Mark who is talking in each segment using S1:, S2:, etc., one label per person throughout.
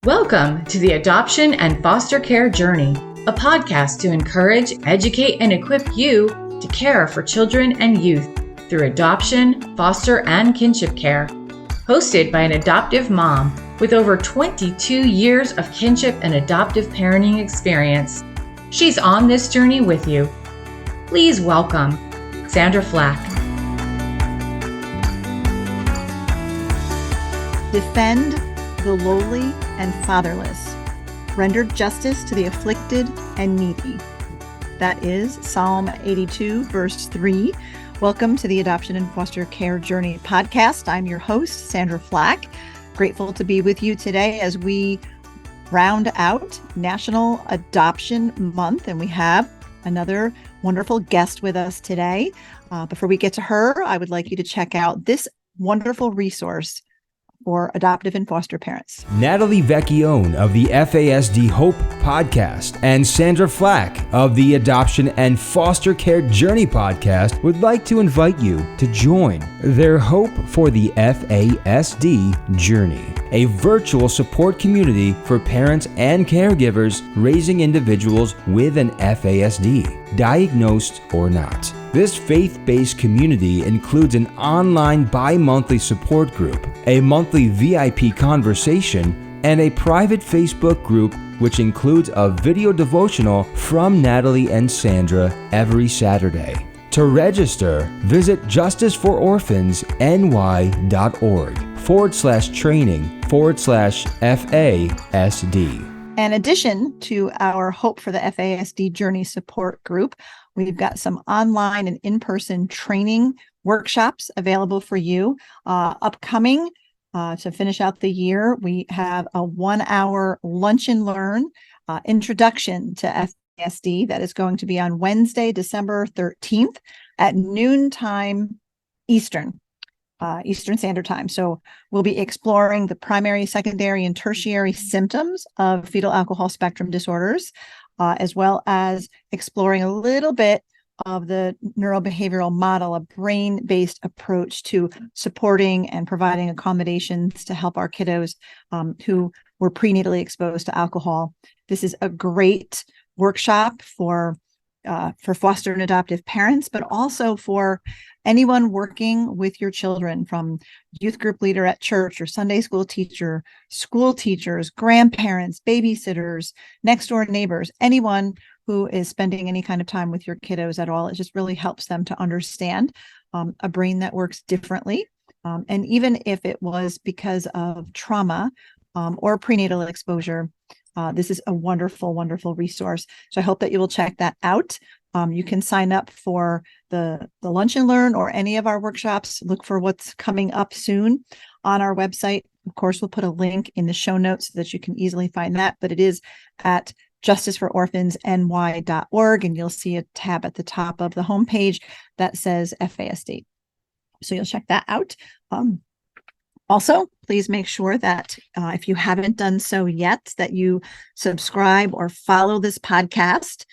S1: Welcome to the Adoption and Foster Care Journey, a podcast to encourage, educate, and equip you to care for children and youth through adoption, foster, and kinship care. Hosted by an adoptive mom with over 22 years of kinship and adoptive parenting experience. She's on this journey with you. Please welcome Sandra Flach.
S2: Defend the lowly and fatherless. Render justice to the afflicted and needy. That is Psalm 82, verse 3. Welcome to the Adoption and Foster Care Journey podcast. I'm your host, Sandra Flach. Grateful to be with you today as we round out National Adoption Month, and we have another wonderful guest with us today. Before we get to her, I would like you to check out this wonderful resource for adoptive and foster parents.
S3: Natalie Vecchione of the FASD Hope podcast and Sandra Flach of the Adoption and Foster Care Journey podcast would like to invite you to join their Hope for the FASD Journey, a virtual support community for parents and caregivers raising individuals with an FASD, diagnosed or not. This faith-based community includes an online bi-monthly support group, a monthly VIP conversation, and a private Facebook group which includes a video devotional from Natalie and Sandra every Saturday. To register, visit justicefororphans.ny.org/training/FASD.
S2: In addition to our Hope for the FASD Journey support group, we've got some online and in-person training workshops available for you. Upcoming to finish out the year, we have a 1-hour lunch and learn introduction to FASD that is going to be on Wednesday, December 13th at noontime Eastern Standard Time. So we'll be exploring the primary, secondary, and tertiary symptoms of fetal alcohol spectrum disorders, as well as exploring a little bit of the neurobehavioral model, a brain-based approach to supporting and providing accommodations to help our kiddos who were prenatally exposed to alcohol. This is a great workshop for foster and adoptive parents, but also for anyone working with your children, from youth group leader at church or Sunday school teacher, school teachers, grandparents, babysitters, next door neighbors, anyone who is spending any kind of time with your kiddos at all. It just really helps them to understand a brain that works differently. And even if it was because of trauma or prenatal exposure, this is a wonderful, wonderful resource. So I hope that you will check that out. You can sign up for the Lunch and Learn or any of our workshops. Look for what's coming up soon on our website. Of course, we'll put a link in the show notes so that you can easily find that, but it is at justicefororphansny.org, and you'll see a tab at the top of the homepage that says FASD. So you'll check that out. Also, please make sure that if you haven't done so yet, that you subscribe or follow this podcast.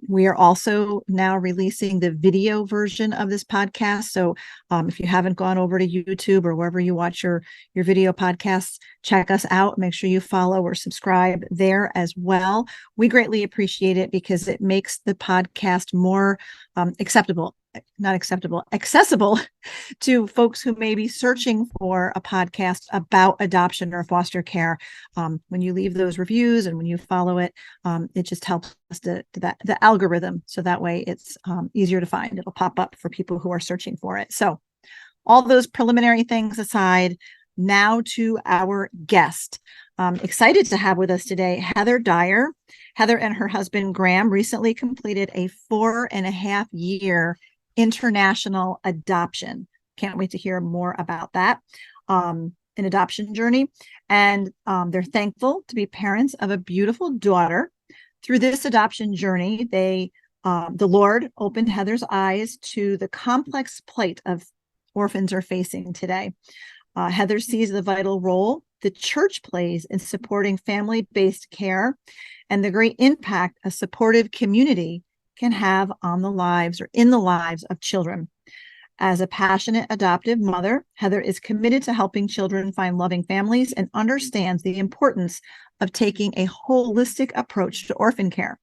S2: We are also now releasing the video version of this podcast. So if you haven't gone over to YouTube or wherever you watch your video podcasts, check us out. Make sure you follow or subscribe there as well. We greatly appreciate it because it makes the podcast more accessible to folks who may be searching for a podcast about adoption or foster care. When you leave those reviews and when you follow it, it just helps us the algorithm. So that way it's easier to find. It'll pop up for people who are searching for it. So all those preliminary things aside, now to our guest. Excited to have with us today, Heather Dyer. Heather and her husband, Graham, recently completed a 4.5-year international adoption. Can't wait to hear more about that, an adoption journey. And they're thankful to be parents of a beautiful daughter. Through this adoption journey, the Lord opened Heather's eyes to the complex plight of orphans are facing today. Heather sees the vital role the church plays in supporting family-based care and the great impact a supportive community can have on the lives or in the lives of children. As a passionate adoptive mother, Heather is committed to helping children find loving families and understands the importance of taking a holistic approach to orphan care.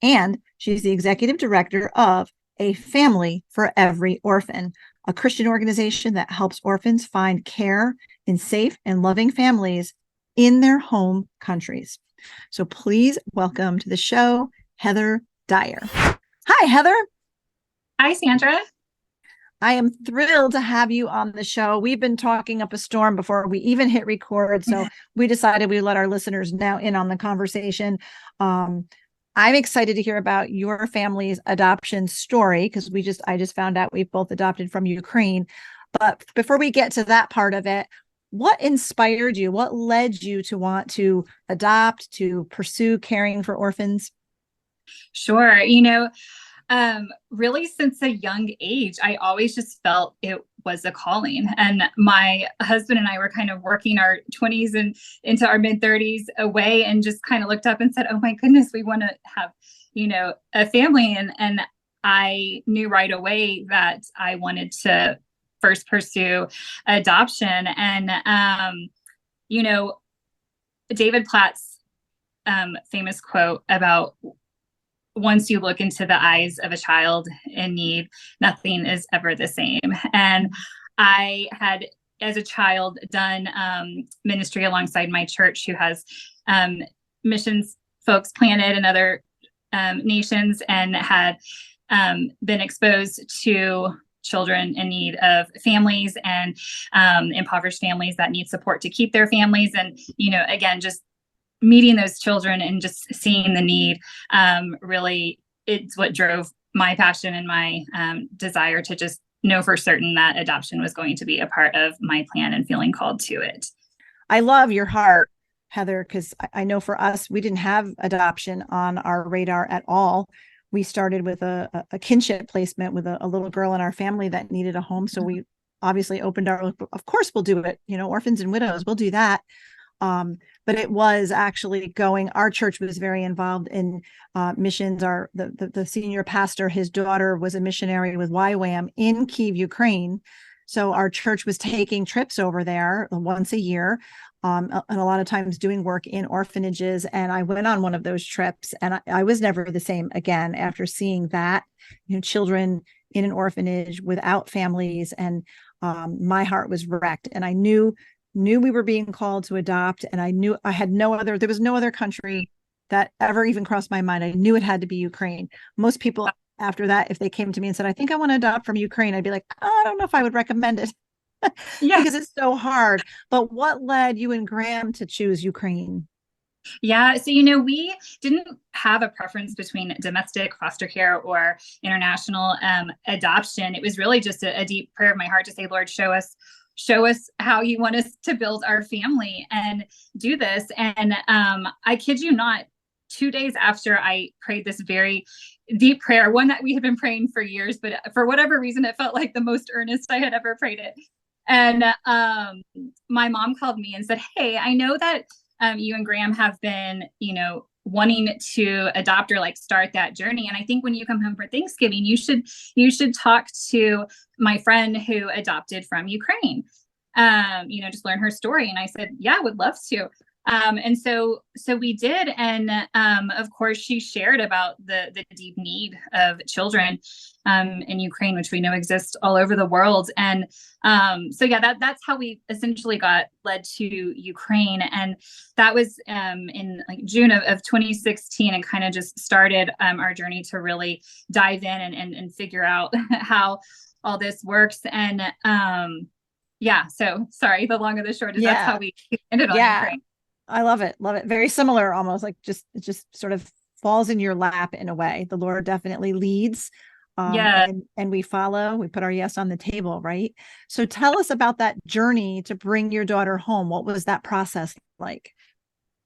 S2: And she's the executive director of A Family for Every Orphan, a Christian organization that helps orphans find care in safe and loving families in their home countries. So please welcome to the show, Heather Dyer. Hi, Heather.
S4: Hi, Sandra.
S2: I am thrilled to have you on the show. We've been talking up a storm before we even hit record. So we decided we'd let our listeners now in on the conversation. I'm excited to hear about your family's adoption story because I just found out we've both adopted from Ukraine. But before we get to that part of it, what inspired you? What led you to want to adopt, to pursue caring for orphans?
S4: Sure. Really since a young age, I always just felt it was a calling. And my husband and I were kind of working our 20s and into our mid 30s away and just kind of looked up and said, oh my goodness, we want to have, a family. And I knew right away that I wanted to first pursue adoption. And, David Platt's famous quote about once you look into the eyes of a child in need, nothing is ever the same. And I had, as a child, done ministry alongside my church, who has missions folks planted in other nations, and had been exposed to children in need of families and impoverished families that need support to keep their families. And, again, just meeting those children and just seeing the need, really, it's what drove my passion and my desire to just know for certain that adoption was going to be a part of my plan and feeling called to it.
S2: I love your heart, Heather, because I know for us, we didn't have adoption on our radar at all. We started with a kinship placement with a little girl in our family that needed a home. So we obviously opened of course we'll do it, orphans and widows, we'll do that. But it was actually our church was very involved in missions. The senior pastor, his daughter was a missionary with YWAM in Kyiv, Ukraine. So our church was taking trips over there once a year, and a lot of times doing work in orphanages. And I went on one of those trips, and I was never the same again after seeing that, children in an orphanage without families. And my heart was wrecked, and I knew we were being called to adopt. And I knew there was no other country that ever even crossed my mind. I knew it had to be Ukraine. Most people after that, if they came to me and said, I think I want to adopt from Ukraine, I'd be like, I don't know if I would recommend it because it's so hard. But what led you and Graham to choose Ukraine?
S4: Yeah. So, we didn't have a preference between domestic foster care or international adoption. It was really just a deep prayer of my heart to say, Lord, show us how you want us to build our family and do this. And I kid you not, 2 days after I prayed this very deep prayer, one that we had been praying for years, but for whatever reason, it felt like the most earnest I had ever prayed it. And my mom called me and said, hey, I know that you and Graham have been, wanting to adopt or start that journey. And I think when you come home for Thanksgiving, you should talk to my friend who adopted from Ukraine, just learn her story. And I said, yeah, I would love to. And so we did. And of course, she shared about the deep need of children in Ukraine, which we know exists all over the world. And that's how we essentially got led to Ukraine. And that was in June of 2016, and kind of just started our journey to really dive in and figure out how all this works. And so sorry, the long and the short is that's how we ended on Ukraine.
S2: I love it. Love it. Very similar, almost it just sort of falls in your lap in a way. The Lord definitely leads. And we follow, we put our yes on the table, right? So tell us about that journey to bring your daughter home. What was that process like?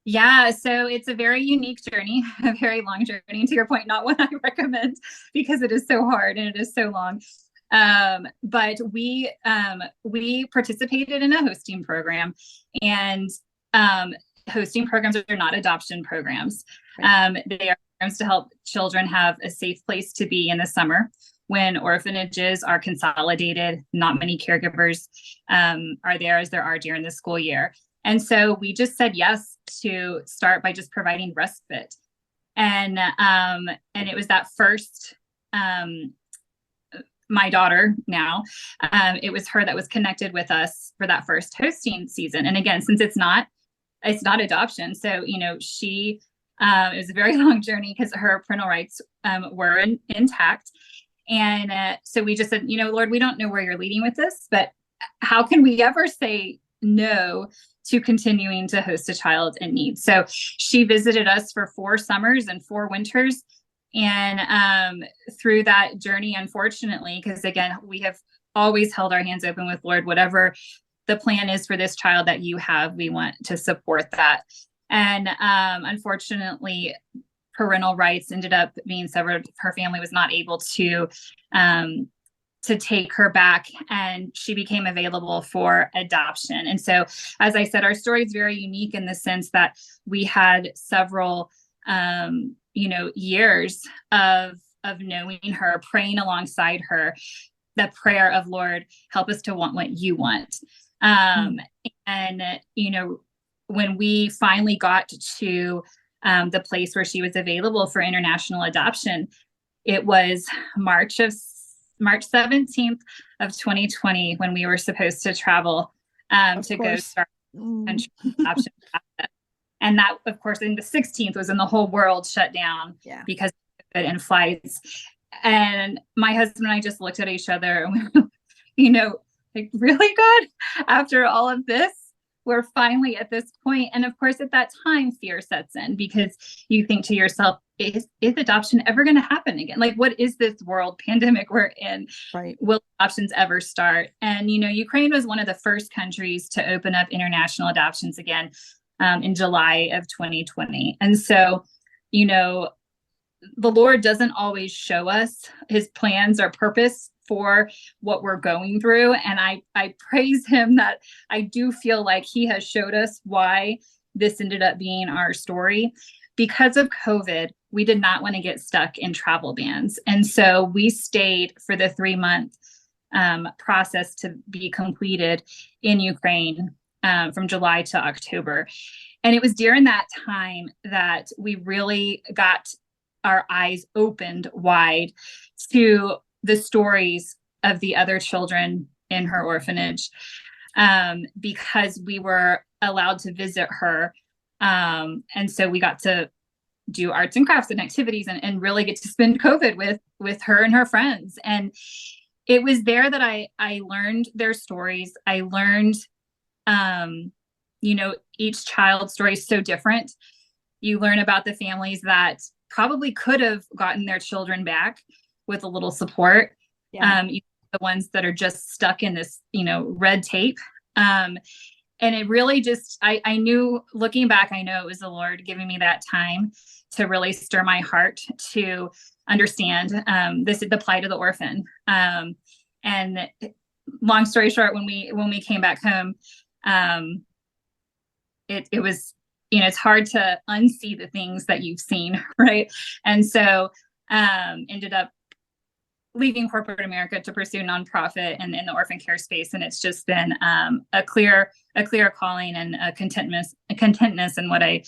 S4: Yeah, so it's a very unique journey, a very long journey. To your point, not one I recommend because it is so hard and it is so long. But we participated in a hosting program, and hosting programs are not adoption programs. They are programs to help children have a safe place to be in the summer when orphanages are consolidated, not many caregivers are there as there are during the school year. And so we just said yes to start by just providing respite. And it was that first, my daughter now, it was her that was connected with us for that first hosting season. And again, since it's not adoption. So, she, it was a very long journey because her parental rights were intact. And so we just said, Lord, we don't know where you're leading with this, but how can we ever say no to continuing to host a child in need? So she visited us for 4 summers and 4 winters. And through that journey, unfortunately, because again, we have always held our hands open with Lord, whatever the plan is for this child that you have, we want to support that. And unfortunately, parental rights ended up being severed. Her family was not able to take her back, and she became available for adoption. And so, as I said, our story is very unique in the sense that we had several, years of knowing her, praying alongside her, the prayer of Lord, help us to want what you want. And, when we finally got to the place where she was available for international adoption, it was March 17th of 2020 when we were supposed to travel to go start adoption process. And that, of course, in the 16th was when the whole world shut down because of it and flights. And my husband and I just looked at each other and we were, like, really, God, after all of this, we're finally at this point. And of course, at that time, fear sets in because you think to yourself, is adoption ever going to happen again? Like, what is this world pandemic we're in?
S2: Right.
S4: Will adoptions ever start? And, Ukraine was one of the first countries to open up international adoptions again in July of 2020. And so, the Lord doesn't always show us his plans or purpose for what we're going through. And I praise him that I do feel like he has showed us why this ended up being our story. Because of COVID, we did not want to get stuck in travel bans. And so we stayed for the 3-month process to be completed in Ukraine from July to October. And it was during that time that we really got our eyes opened wide to the stories of the other children in her orphanage, because we were allowed to visit her. And so we got to do arts and crafts and activities and really get to spend COVID with her and her friends. And it was there that I learned their stories. I learned, each child's story is so different. You learn about the families that probably could have gotten their children back with a little support. The ones that are just stuck in this, red tape. And it really just, I knew, looking back, I know it was the Lord giving me that time to really stir my heart to understand the plight of the orphan. And long story short, when we came back home, it was, it's hard to unsee the things that you've seen, right? And so ended up leaving corporate America to pursue nonprofit and in the orphan care space. And it's just been a clear calling and a contentness in what I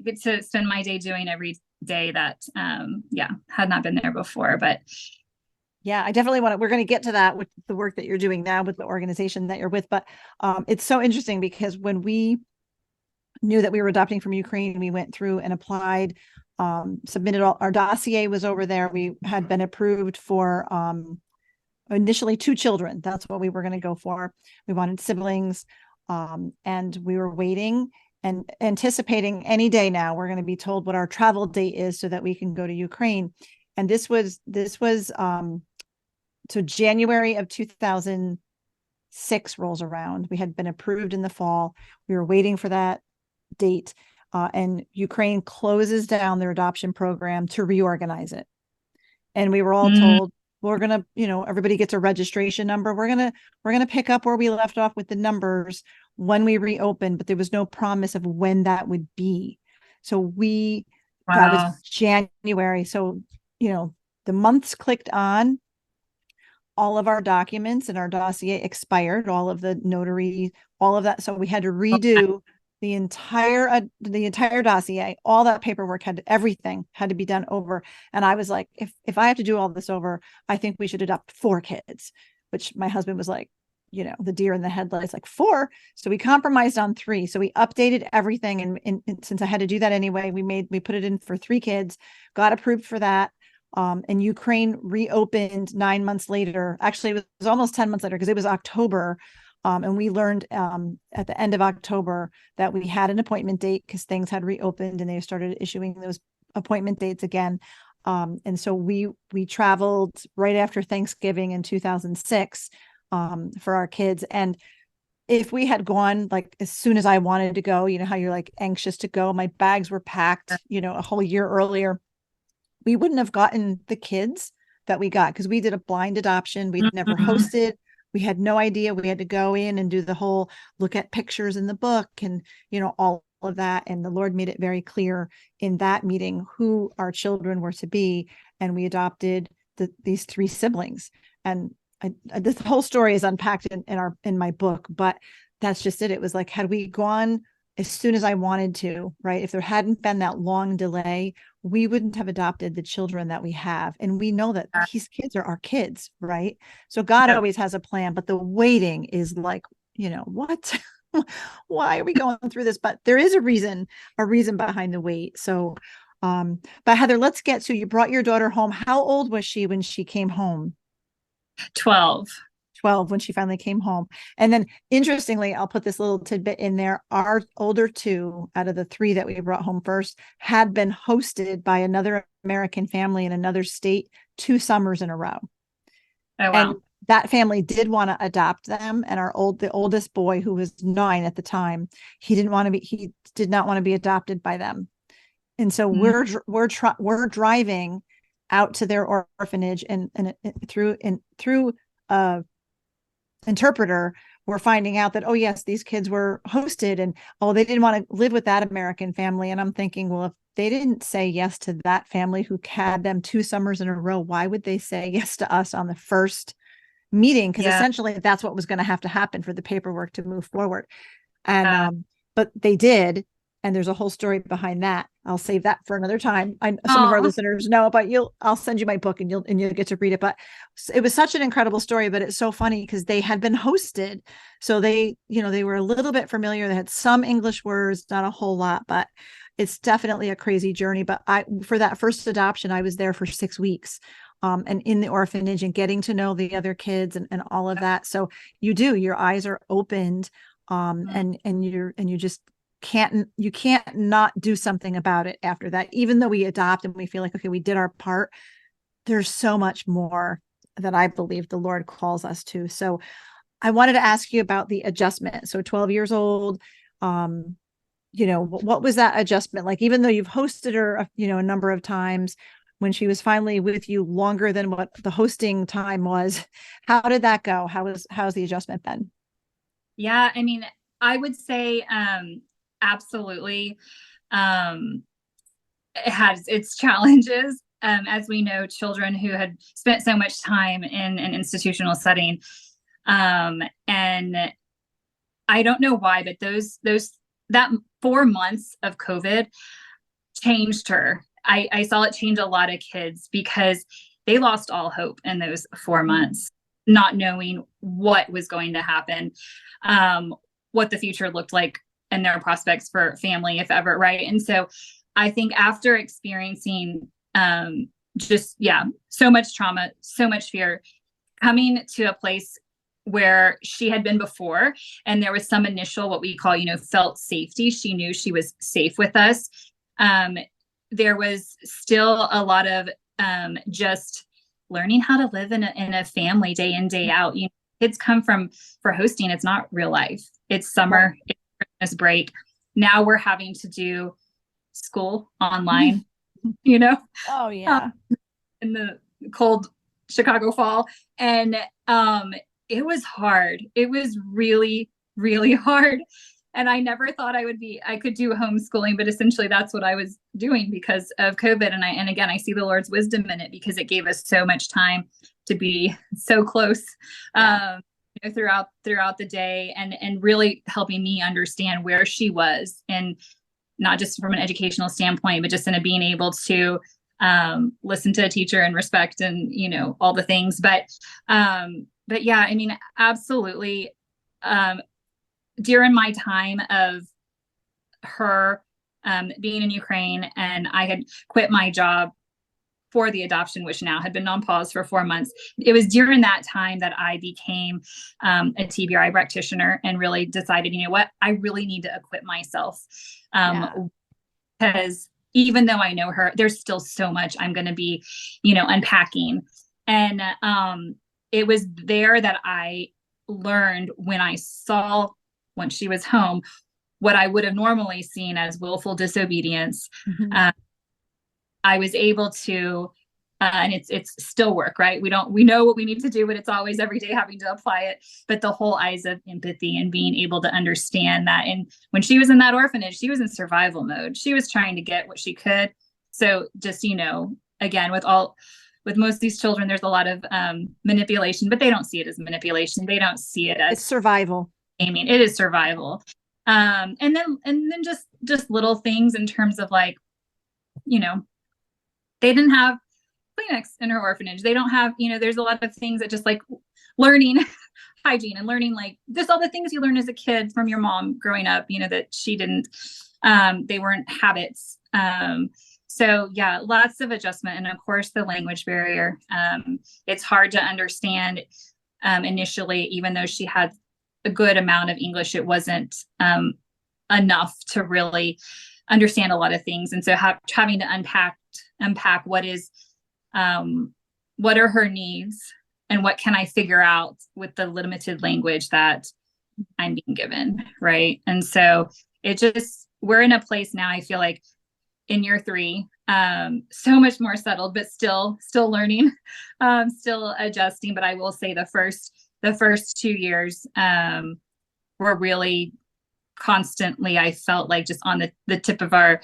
S4: get to spend my day doing every day that, had not been there before. But
S2: yeah, I definitely we're going to get to that with the work that you're doing now with the organization that you're with. But it's so interesting because when we knew that we were adopting from Ukraine, we went through and applied, submitted our dossier was over there. We had been approved for initially 2 children. That's what we were going to go for. We wanted siblings, and we were waiting and anticipating any day now we're going to be told what our travel date is so that we can go to Ukraine. And this was so January of 2006 rolls around. We had been approved in the fall. We were waiting for that date, and Ukraine closes down their adoption program to reorganize it. And we were all told, we're going to, everybody gets a registration number. We're going to pick up where we left off with the numbers when we reopen, but there was no promise of when that would be. So that was January. So, the months clicked on, all of our documents and our dossier expired, all of the notary, all of that. So we had to redo the entire dossier, all that paperwork everything had to be done over. And I was like, if I have to do all this over, I think we should adopt 4 kids, which my husband was like, the deer in the headlights, like 4. So we compromised on 3. So we updated everything. And since I had to do that anyway, we put it in for 3 kids, got approved for that. And Ukraine reopened 9 months later. Actually, it was almost 10 months later because it was October. And we learned at the end of October that we had an appointment date because things had reopened and they started issuing those appointment dates again. And so we traveled right after Thanksgiving in 2006 for our kids. And if we had gone like as soon as I wanted to go, how you're like anxious to go, my bags were packed, a whole year earlier, we wouldn't have gotten the kids that we got because we did a blind adoption. We'd never hosted. We had no idea. We had to go in and do the whole look at pictures in the book and, all of that. And the Lord made it very clear in that meeting who our children were to be. And we adopted these 3 siblings. And this whole story is unpacked in my book, but that's just it. It was like, had we gone as soon as I wanted to, right? If there hadn't been that long delay, we wouldn't have adopted the children that we have. And we know that these kids are our kids, right? So God always has a plan, but the waiting is like, what? Why are we going through this? But there is a reason behind the wait. So, but Heather, let's get to, you brought your daughter home. How old was she when she came home?
S4: 12
S2: when she finally came home. And then interestingly, I'll put this little tidbit in there. Our older 2 out of the 3 that we brought home first had been hosted by another American family in another state 2 summers in a row.
S4: Oh, wow.
S2: And that family did want to adopt them. And the oldest boy, who was 9 at the time, he did not want to be adopted by them. And so we're driving out to their orphanage and through interpreter, we're finding out that, oh yes, these kids were hosted and they didn't want to live with that American family. And I'm thinking, well, if they didn't say yes to that family who had them 2 summers in a row, why would they say yes to us on the first meeting? Because essentially that's what was going to have to happen for the paperwork to move forward. And but they did. And there's a whole story behind that. I'll save that for another time. Some of our listeners know, but I'll send you my book and you'll get to read it. But it was such an incredible story, but it's so funny because they had been hosted. So they were a little bit familiar. They had some English words, not a whole lot, but it's definitely a crazy journey. But for that first adoption, I was there for 6 weeks. And in the orphanage and getting to know the other kids and all of that. So your eyes are opened, and you just can't not do something about it after that. Even though we adopt and we feel like, okay, we did our part, there's so much more that I believe the Lord calls us to. So I wanted to ask you about the adjustment. So 12 years old, what was that adjustment like? Even though you've hosted her, a number of times, when she was finally with you longer than what the hosting time was, how did that go? How's the adjustment been?
S4: Yeah, I mean, I would say, absolutely. It has its challenges. As we know, children who had spent so much time in an institutional setting. And I don't know why, but that 4 months of COVID changed her. I saw it change a lot of kids because they lost all hope in those 4 months, not knowing what was going to happen, what the future looked like and their prospects for family, if ever. Right. And so I think after experiencing so much trauma, so much fear, coming to a place where she had been before, and there was some initial, what we call, felt safety. She knew she was safe with us. There was still a lot of just learning how to live in a family day in, day out. Kids come for hosting. It's not real life. It's summer. It's Christmas break. Now we're having to do school online,
S2: Oh yeah.
S4: In the cold Chicago fall. And it was hard. It was really, really hard. And I never thought I could do homeschooling, but essentially that's what I was doing because of COVID. And again, I see the Lord's wisdom in it because it gave us so much time to be so close, throughout the day, and really helping me understand where she was, and not just from an educational standpoint, but just in a being able to listen to a teacher and respect and, all the things. But yeah, I mean, absolutely. During my time of her being in Ukraine, and I had quit my job for the adoption, which now had been on pause for 4 months. It was during that time that I became a TBRI practitioner and really decided, you know what, I really need to equip myself. Because even though I know her, there's still so much I'm going to be, unpacking. And it was there that I learned when she was home, what I would have normally seen as willful disobedience. Mm-hmm. I was able to, and it's still work, right? We know what we need to do, but it's always every day having to apply it. But the whole eyes of empathy and being able to understand that. And when she was in that orphanage, she was in survival mode. She was trying to get what she could. So just, again, with most of these children, there's a lot of manipulation, but they don't see it as manipulation. They don't see it as
S2: it's survival.
S4: Aiming. It is survival. And then just little things in terms of like, they didn't have Kleenex in her orphanage. They don't have, there's a lot of things that just like learning hygiene and learning like just all the things you learn as a kid from your mom growing up, that she didn't, they weren't habits. So yeah, lots of adjustment. And of course the language barrier. It's hard to understand initially, even though she had a good amount of English, it wasn't enough to really understand a lot of things. And so having to unpack what are her needs and what can I figure out with the limited language that I'm being given. Right. And so we're in a place now, I feel like in year 3, so much more settled, but still learning, still adjusting. But I will say the first 2 years were really constantly, I felt like just on the tip of our,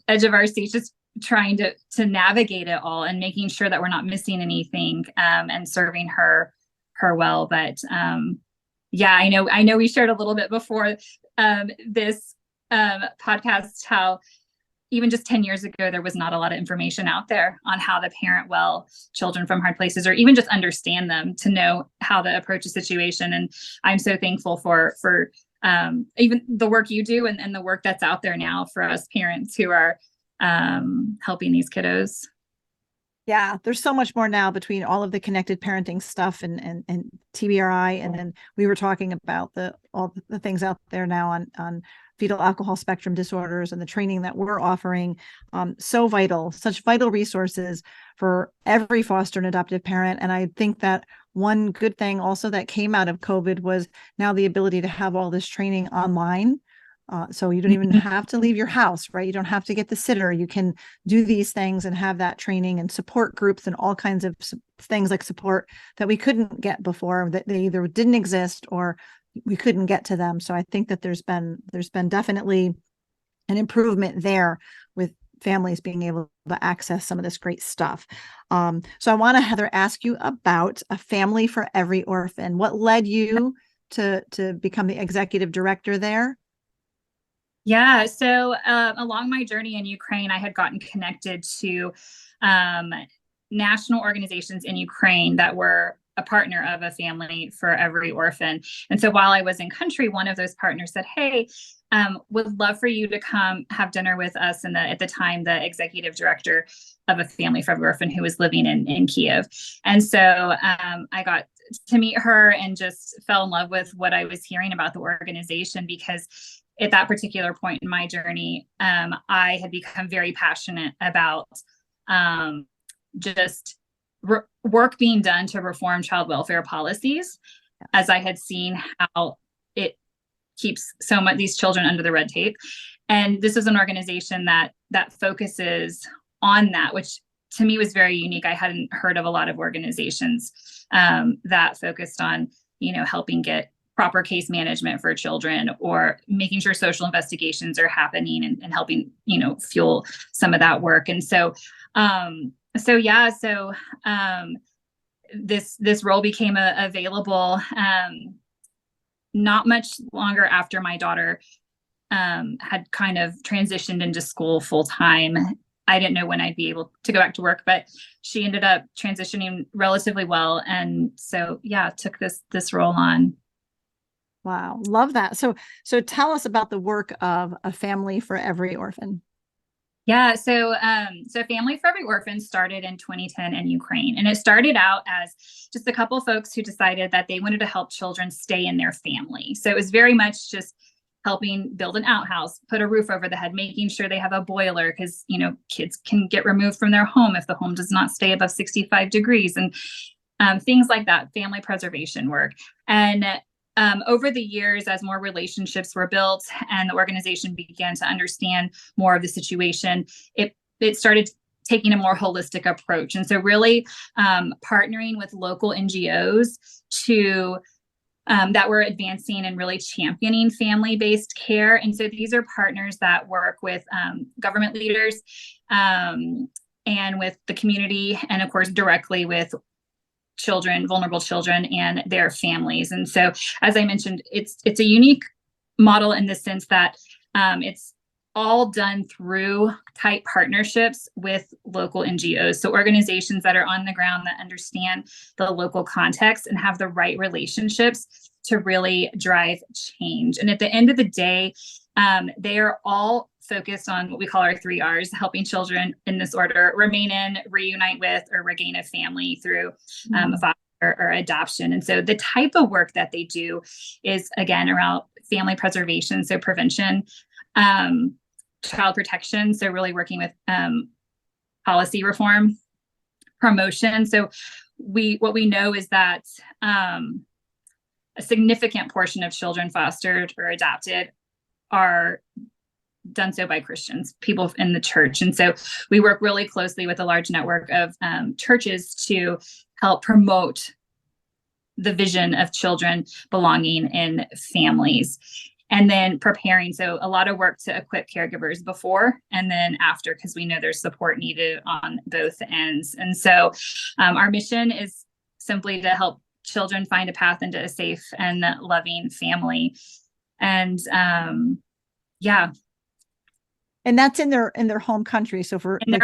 S4: edge of our seats, just trying to navigate it all and making sure that we're not missing anything, and serving her well. But yeah, I know we shared a little bit before this podcast how even just 10 years ago, there was not a lot of information out there on how to parent well children from hard places, or even just understand them, to know how to approach a situation. And I'm so thankful for even the work you do and the work that's out there now for us parents who are helping these kiddos.
S2: Yeah, there's so much more now between all of the connected parenting stuff and TBRI. And then we were talking about all the things out there now on fetal alcohol spectrum disorders and the training that we're offering. So vital, such vital resources for every foster and adoptive parent. And I think that one good thing also that came out of COVID was now the ability to have all this training online. So you don't even have to leave your house, right? You don't have to get the sitter. You can do these things and have that training and support groups and all kinds of things like support that we couldn't get before, that they either didn't exist or we couldn't get to them. So I think that there's been definitely an improvement there with families being able to access some of this great stuff. So I want to, Heather, ask you about A Family for Every Orphan. What led you to become the executive director there?
S4: Yeah. So along my journey in Ukraine, I had gotten connected to national organizations in Ukraine that were a partner of A Family for Every Orphan. And so while I was in country, one of those partners said, hey, would love for you to come have dinner with us. And at the time, the executive director of A Family for Every Orphan, who was living in Kiev. And so I got to meet her and just fell in love with what I was hearing about the organization, because at that particular point in my journey, I had become very passionate about just work being done to reform child welfare policies, as I had seen how it keeps these children under the red tape. And this is an organization that focuses on that, which to me was very unique. I hadn't heard of a lot of organizations that focused on, helping get proper case management for children, or making sure social investigations are happening and helping, fuel some of that work. And so, this role became available not much longer after my daughter had kind of transitioned into school full time. I didn't know when I'd be able to go back to work, but she ended up transitioning relatively well. And so, took this role on.
S2: Wow. Love that. So tell us about the work of A Family for Every Orphan.
S4: Yeah. So Family for Every Orphan started in 2010 in Ukraine. And it started out as just a couple of folks who decided that they wanted to help children stay in their family. So it was very much just helping build an outhouse, put a roof over the head, making sure they have a boiler, because, kids can get removed from their home if the home does not stay above 65 degrees, and things like that, family preservation work. And over the years, as more relationships were built and the organization began to understand more of the situation, it started taking a more holistic approach. And so really partnering with local NGOs to that were advancing and really championing family-based care. And so these are partners that work with government leaders and with the community, and of course, directly with children, vulnerable children and their families. And so, as I mentioned, it's a unique model in the sense that it's all done through tight partnerships with local NGOs. So organizations that are on the ground, that understand the local context and have the right relationships to really drive change. And at the end of the day, they are all focused on what we call our 3 R's, helping children in this order: remain in, reunite with, or regain a family through foster or adoption. And so the type of work that they do is, again, around family preservation, so prevention, child protection, so really working with policy reform, promotion. So what we know is that a significant portion of children fostered or adopted are done so by Christians, people in the church. And so we work really closely with a large network of churches to help promote the vision of children belonging in families. And then preparing, so a lot of work to equip caregivers before and then after, because we know there's support needed on both ends. And so our mission is simply to help children find a path into a safe and loving family. And
S2: And that's in their home country. So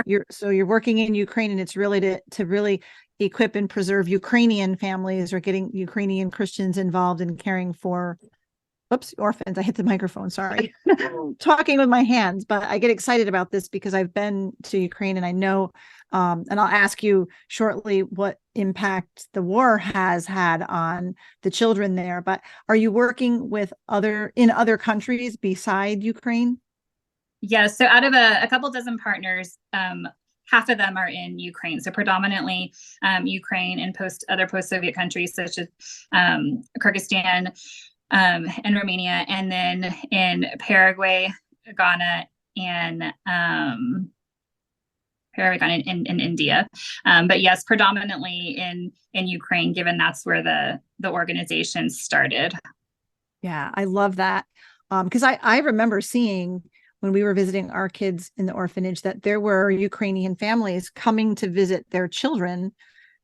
S2: you're working in Ukraine, and it's really to really equip and preserve Ukrainian families, or getting Ukrainian Christians involved in caring for orphans. I hit the microphone. Sorry. Talking with my hands, but I get excited about this because I've been to Ukraine, and I know, and I'll ask you shortly what impact the war has had on the children there. But are you working with in other countries beside Ukraine?
S4: Yes. So out of a couple dozen partners, half of them are in Ukraine. So predominantly Ukraine and other post-Soviet countries such as Kyrgyzstan and Romania, and then in Paraguay, Ghana, and in India. But yes, predominantly in Ukraine, given that's where the organization started.
S2: Yeah, I love that. Because I remember seeing, when we were visiting our kids in the orphanage, that there were Ukrainian families coming to visit their children,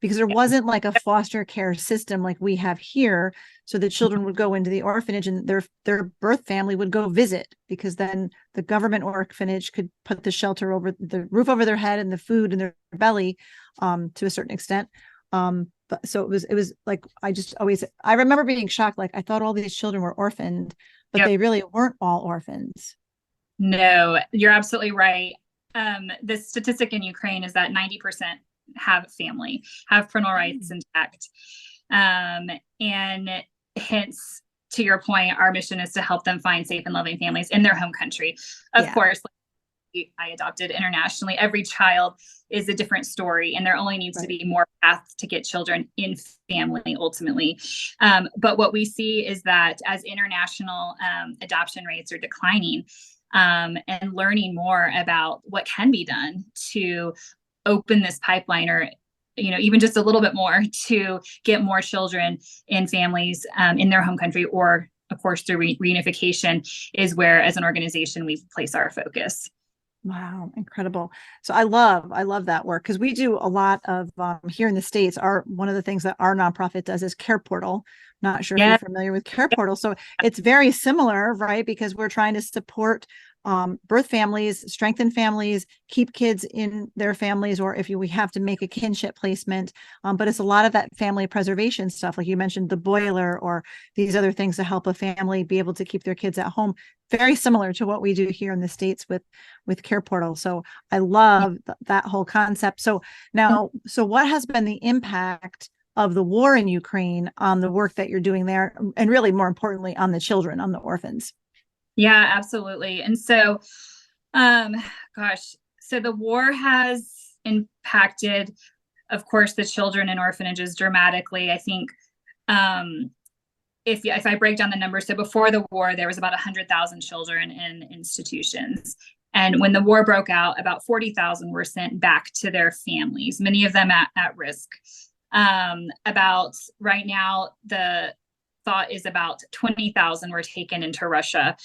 S2: because there wasn't like a foster care system like we have here. So the children would go into the orphanage, and their birth family would go visit, because then the government orphanage could put the shelter over the roof over their head and the food in their belly, to a certain extent. But so it was like, I remember being shocked. Like, I thought all these children were orphaned, but they really weren't all orphans.
S4: No, you're absolutely right. The statistic in Ukraine is that 90% have family, have parental rights intact. And hence, to your point, our mission is to help them find safe and loving families in their home country. Of course, I adopted internationally. Every child is a different story, and there only needs to be more paths to get children in family ultimately. But what we see is that as international adoption rates are declining, and learning more about what can be done to open this pipeline or even just a little bit more to get more children in families in their home country, or of course through reunification, is where as an organization we place our focus.
S2: Wow, incredible. So I love that work, because we do a lot of here in the States. One of the things that our nonprofit does is Care Portal. Not sure if you're familiar with Care Portal. So it's very similar, right? Because we're trying to support birth families, strengthen families, keep kids in their families, or if we have to make a kinship placement. But it's a lot of that family preservation stuff, like you mentioned, the boiler or these other things to help a family be able to keep their kids at home. Very similar to what we do here in the States with Care Portal. So I love that whole concept. So now, what has been the impact of the war in Ukraine on the work that you're doing there, and really more importantly on the children, on the orphans?
S4: Yeah, absolutely. And so, so the war has impacted, of course, the children in orphanages dramatically. I think if I break down the numbers, so before the war, there was about 100,000 children in institutions. And when the war broke out, about 40,000 were sent back to their families, many of them at risk. About right now, the thought is about 20,000 were taken into Russia,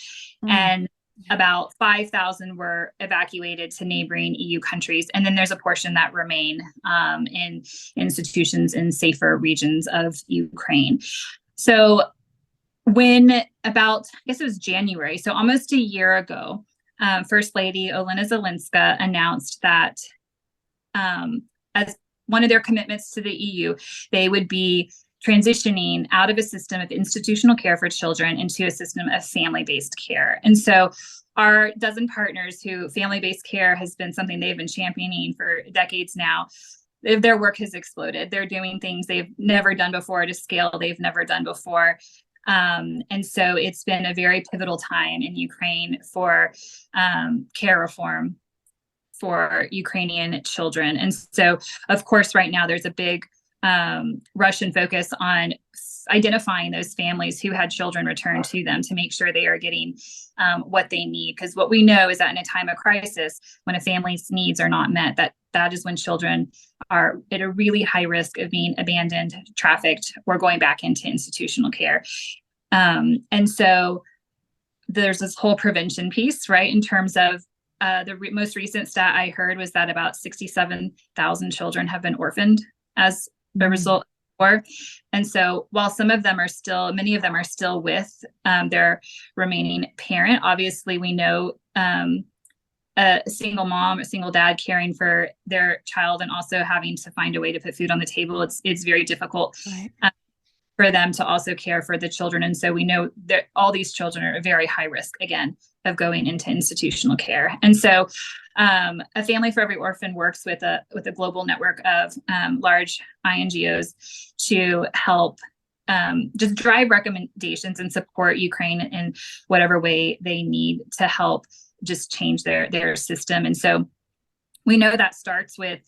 S4: and about 5,000 were evacuated to neighboring EU countries. And then there's a portion that remain in institutions in safer regions of Ukraine. So when about, I guess it was January, so almost a year ago, First Lady Olena Zelenska announced that as one of their commitments to the EU, they would be transitioning out of a system of institutional care for children into a system of family-based care. And so our dozen partners who family-based care has been something they've been championing for decades now, their work has exploded. They're doing things they've never done before at a scale they've never done before. And so it's been a very pivotal time in Ukraine for care reform for Ukrainian children. And so, of course, right now there's a big Russian focus on identifying those families who had children returned to them to make sure they are getting what they need. Because what we know is that in a time of crisis, when a family's needs are not met, that is when children are at a really high risk of being abandoned, trafficked, or going back into institutional care. And so there's this whole prevention piece, right? In terms of the most recent stat I heard was that about 67,000 children have been orphaned as a result of war. And so while many of them are still with their remaining parent, obviously we know a single mom, a single dad caring for their child and also having to find a way to put food on the table, it's very difficult for them to also care for the children. And so we know that all these children are at very high risk, again, of going into institutional care. And so a Family for Every Orphan works with a global network of large INGOs to help just drive recommendations and support Ukraine in whatever way they need to help just change their system. And so we know that starts with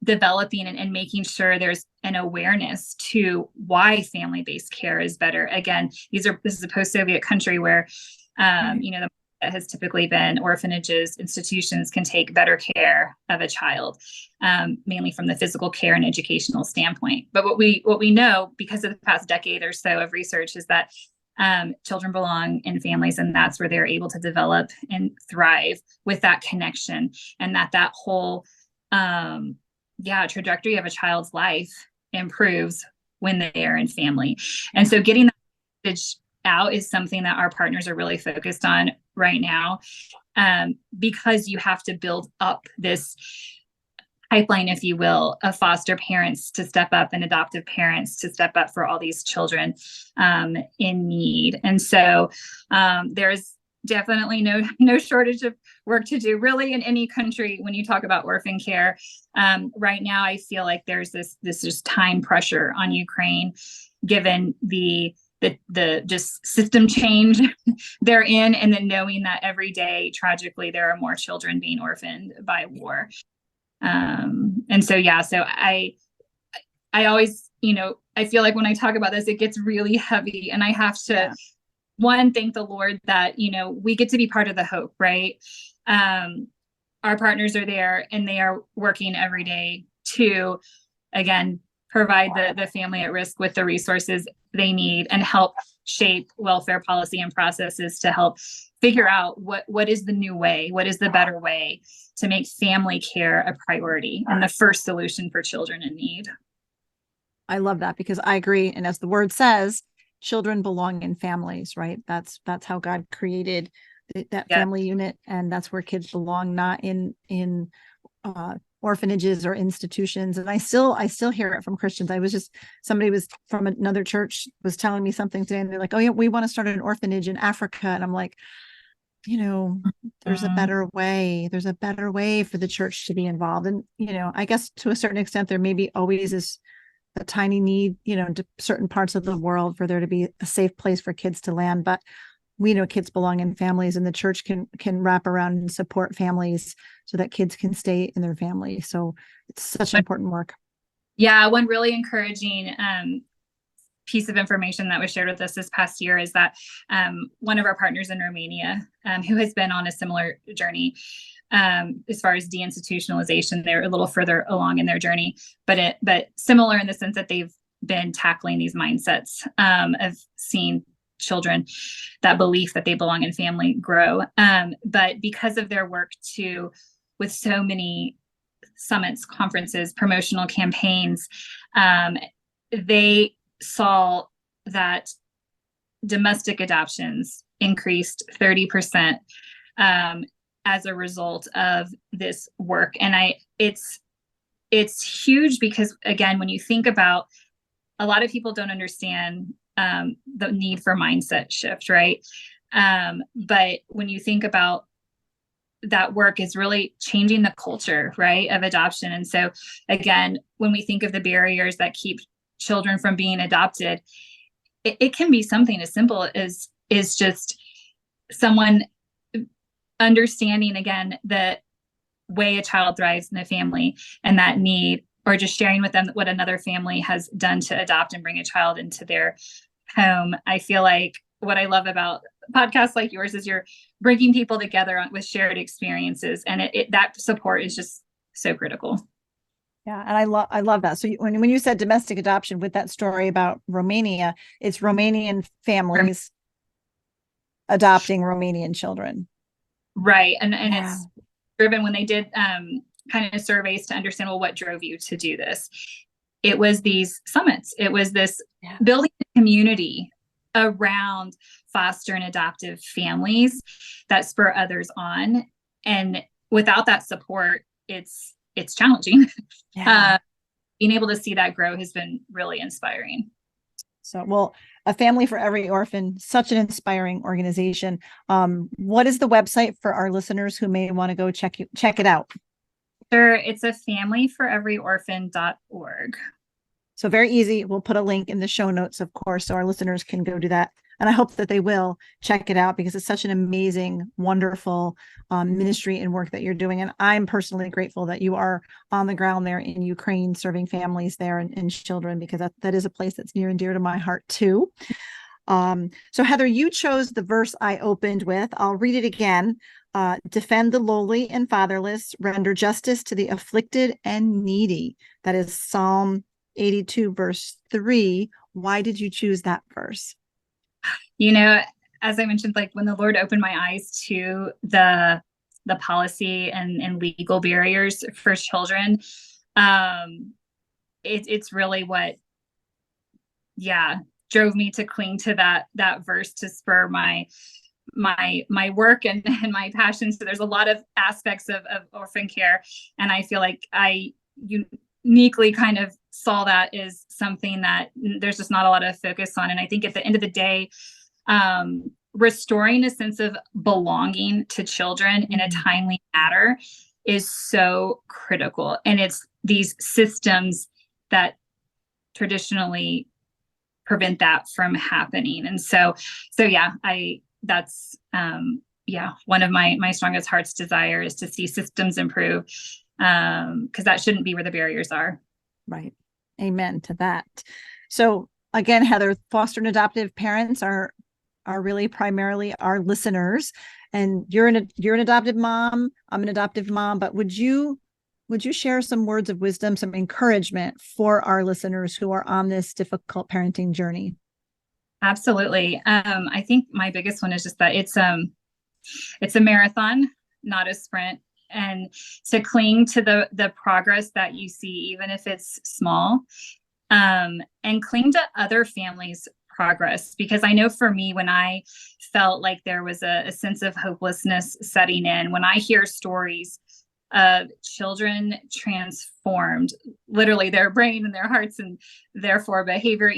S4: developing and making sure there's an awareness to why family-based care is better. Again, this is a post-Soviet country where the that has typically been orphanages, institutions can take better care of a child, mainly from the physical care and educational standpoint. But what we know, because of the past decade or so of research, is that children belong in families, and that's where they're able to develop and thrive with that connection, and that whole trajectory of a child's life improves when they are in family. And so getting that message out is something that our partners are really focused on right now, because you have to build up this pipeline, if you will, of foster parents to step up and adoptive parents to step up for all these children in need. And so there's definitely no shortage of work to do really in any country when you talk about orphan care. Right now, I feel like there's this just time pressure on Ukraine, given the just system change they're in, and then knowing that every day, tragically, there are more children being orphaned by war. And so I always, I feel like when I talk about this, it gets really heavy, and I have to thank the Lord that, we get to be part of the hope, right? Our partners are there and they are working every day to again, provide the family at risk with the resources they need and help shape welfare policy and processes to help figure out what is the new way, what is the better way to make family care a priority and the first solution for children in need.
S2: I love that, because I agree. And as the word says, children belong in families, right? That's how God created that family unit, and that's where kids belong, not in orphanages or institutions. And I still hear it from Christians. Somebody was from another church was telling me something today, and they're like, "Oh yeah, we want to start an orphanage in Africa." And I'm like, there's a better way. There's a better way for the church to be involved. And, I guess to a certain extent, there maybe always is a tiny need, to certain parts of the world for there to be a safe place for kids to land. But we know kids belong in families, and the church can wrap around and support families so that kids can stay in their family. So it's such important work.
S4: Yeah, one really encouraging piece of information that was shared with us this past year is that one of our partners in Romania, who has been on a similar journey as far as deinstitutionalization, they're a little further along in their journey, but similar in the sense that they've been tackling these mindsets of seeing children, that belief that they belong in family grow. But because of their work with so many summits, conferences, promotional campaigns, they saw that domestic adoptions increased 30% as a result of this work. And it's huge because, again, when you think about, a lot of people don't understand the need for mindset shift, right? But when you think about that work is really changing the culture, right, of adoption. And so, again, when we think of the barriers that keep children from being adopted, it can be something as simple as just someone understanding, again, the way a child thrives in a family and that need, or just sharing with them what another family has done to adopt and bring a child into their home. I feel like what I love about podcasts like yours is you're bringing people together with shared experiences, and that support is just so critical.
S2: Yeah, and I love that. So when you said domestic adoption with that story about Romania, it's Romanian families adopting Romanian children,
S4: right? And it's driven when they did kind of surveys to understand, well, what drove you to do this? It was these summits. It was this building a community around foster and adoptive families that spur others on. And without that support, it's challenging. Being able to see that grow has been really inspiring.
S2: So, well, A Family for Every Orphan, such an inspiring organization. What is the website for our listeners who may want to go check it out?
S4: Sure. It's afamilyforeveryorphan.org.
S2: So very easy. We'll put a link in the show notes, of course, so our listeners can go do that. And I hope that they will check it out, because it's such an amazing, wonderful ministry and work that you're doing. And I'm personally grateful that you are on the ground there in Ukraine, serving families there and children, because that is a place that's near and dear to my heart too. So Heather, you chose the verse I opened with. I'll read it again. Defend the lowly and fatherless, render justice to the afflicted and needy. That is Psalm 82, verse 3. Why did you choose that verse?
S4: As I mentioned, like when the Lord opened my eyes to the policy and legal barriers for children, it's really what, drove me to cling to that verse to spur my work and my passion. So there's a lot of aspects of orphan care, and I feel like I uniquely kind of saw that as something that there's just not a lot of focus on. And I think at the end of the day, restoring a sense of belonging to children in a timely manner is so critical. And it's these systems that traditionally prevent that from happening. And so that's one of my strongest heart's desire is to see systems improve, because that shouldn't be where the barriers are.
S2: Right. Amen to that. So again, Heather, foster and adoptive parents are really primarily our listeners, and you're an adoptive mom. I'm an adoptive mom, but would you would you share some words of wisdom, some encouragement for our listeners who are on this difficult parenting journey?
S4: Absolutely. I think my biggest one is just that it's a marathon, not a sprint, and to cling to the progress that you see, even if it's small, and cling to other families' progress. Because I know for me, when I felt like there was a sense of hopelessness setting in, when I hear stories of children transformed, literally their brain and their hearts and therefore behavior,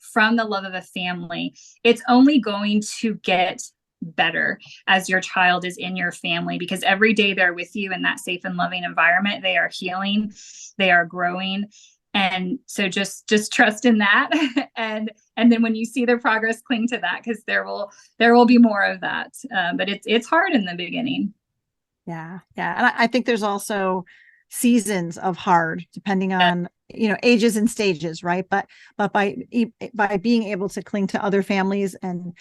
S4: from the love of a family, it's only going to get better as your child is in your family, because every day they're with you in that safe and loving environment, they are healing, they are growing. And so just trust in that. and then when you see their progress, cling to that, because there will be more of that. But it's hard in the beginning.
S2: Yeah. And I think there's also seasons of hard, depending on, ages and stages, right? But by being able to cling to other families and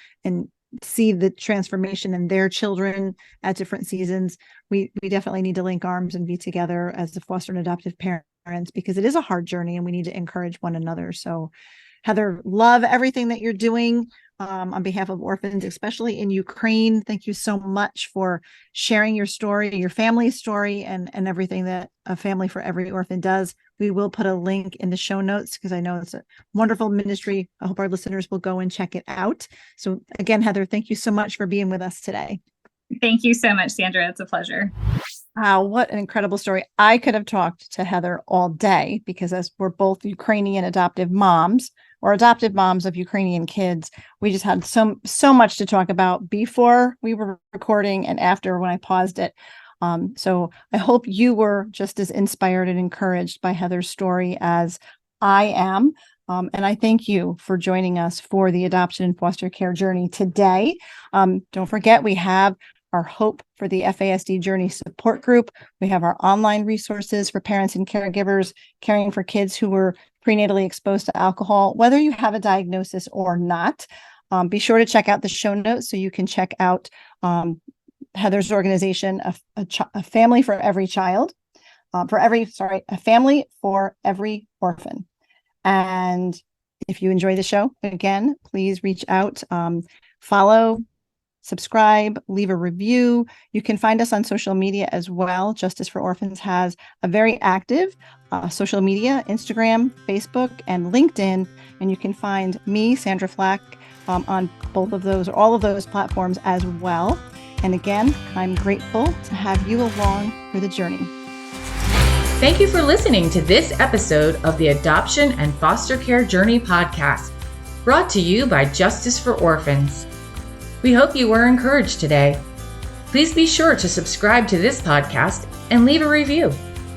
S2: see the transformation in their children at different seasons, we definitely need to link arms and be together as the foster and adoptive parents, because it is a hard journey and we need to encourage one another. So Heather, love everything that you're doing on behalf of orphans, especially in Ukraine. Thank you so much for sharing your story, your family's story, and everything that a Family for Every Orphan does. We will put a link in the show notes because I know it's a wonderful ministry. I hope our listeners will go and check it out. So again, Heather, thank you so much for being with us today.
S4: Thank you so much, Sandra. It's a pleasure.
S2: Wow, what an incredible story. I could have talked to Heather all day because as we're both Ukrainian adoptive moms or adoptive moms of Ukrainian kids, we just had so much to talk about before we were recording and after when I paused it. So I hope you were just as inspired and encouraged by Heather's story as I am. And I thank you for joining us for the adoption and foster care journey today. Don't forget, we have our Hope for the FASD Journey support group. We have our online resources for parents and caregivers caring for kids who were prenatally exposed to alcohol, whether you have a diagnosis or not. Be sure to check out the show notes so you can check out Heather's organization, a family for every child, a family for every orphan. And if you enjoy the show, again, please reach out, follow, subscribe, leave a review. You can find us on social media as well. Justice for Orphans has a very active social media, Instagram, Facebook, and LinkedIn. And you can find me, Sandra Flach, on both of those or all of those platforms as well. And again, I'm grateful to have you along for the journey.
S1: Thank you for listening to this episode of the Adoption and Foster Care Journey podcast, brought to you by Justice for Orphans. We hope you were encouraged today. Please be sure to subscribe to this podcast and leave a review,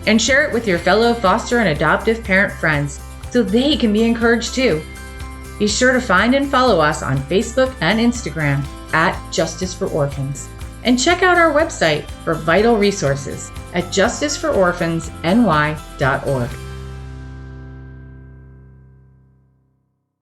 S1: and share it with your fellow foster and adoptive parent friends so they can be encouraged too. Be sure to find and follow us on Facebook and Instagram at Justice for Orphans, and check out our website for vital resources at justicefororphansny.org.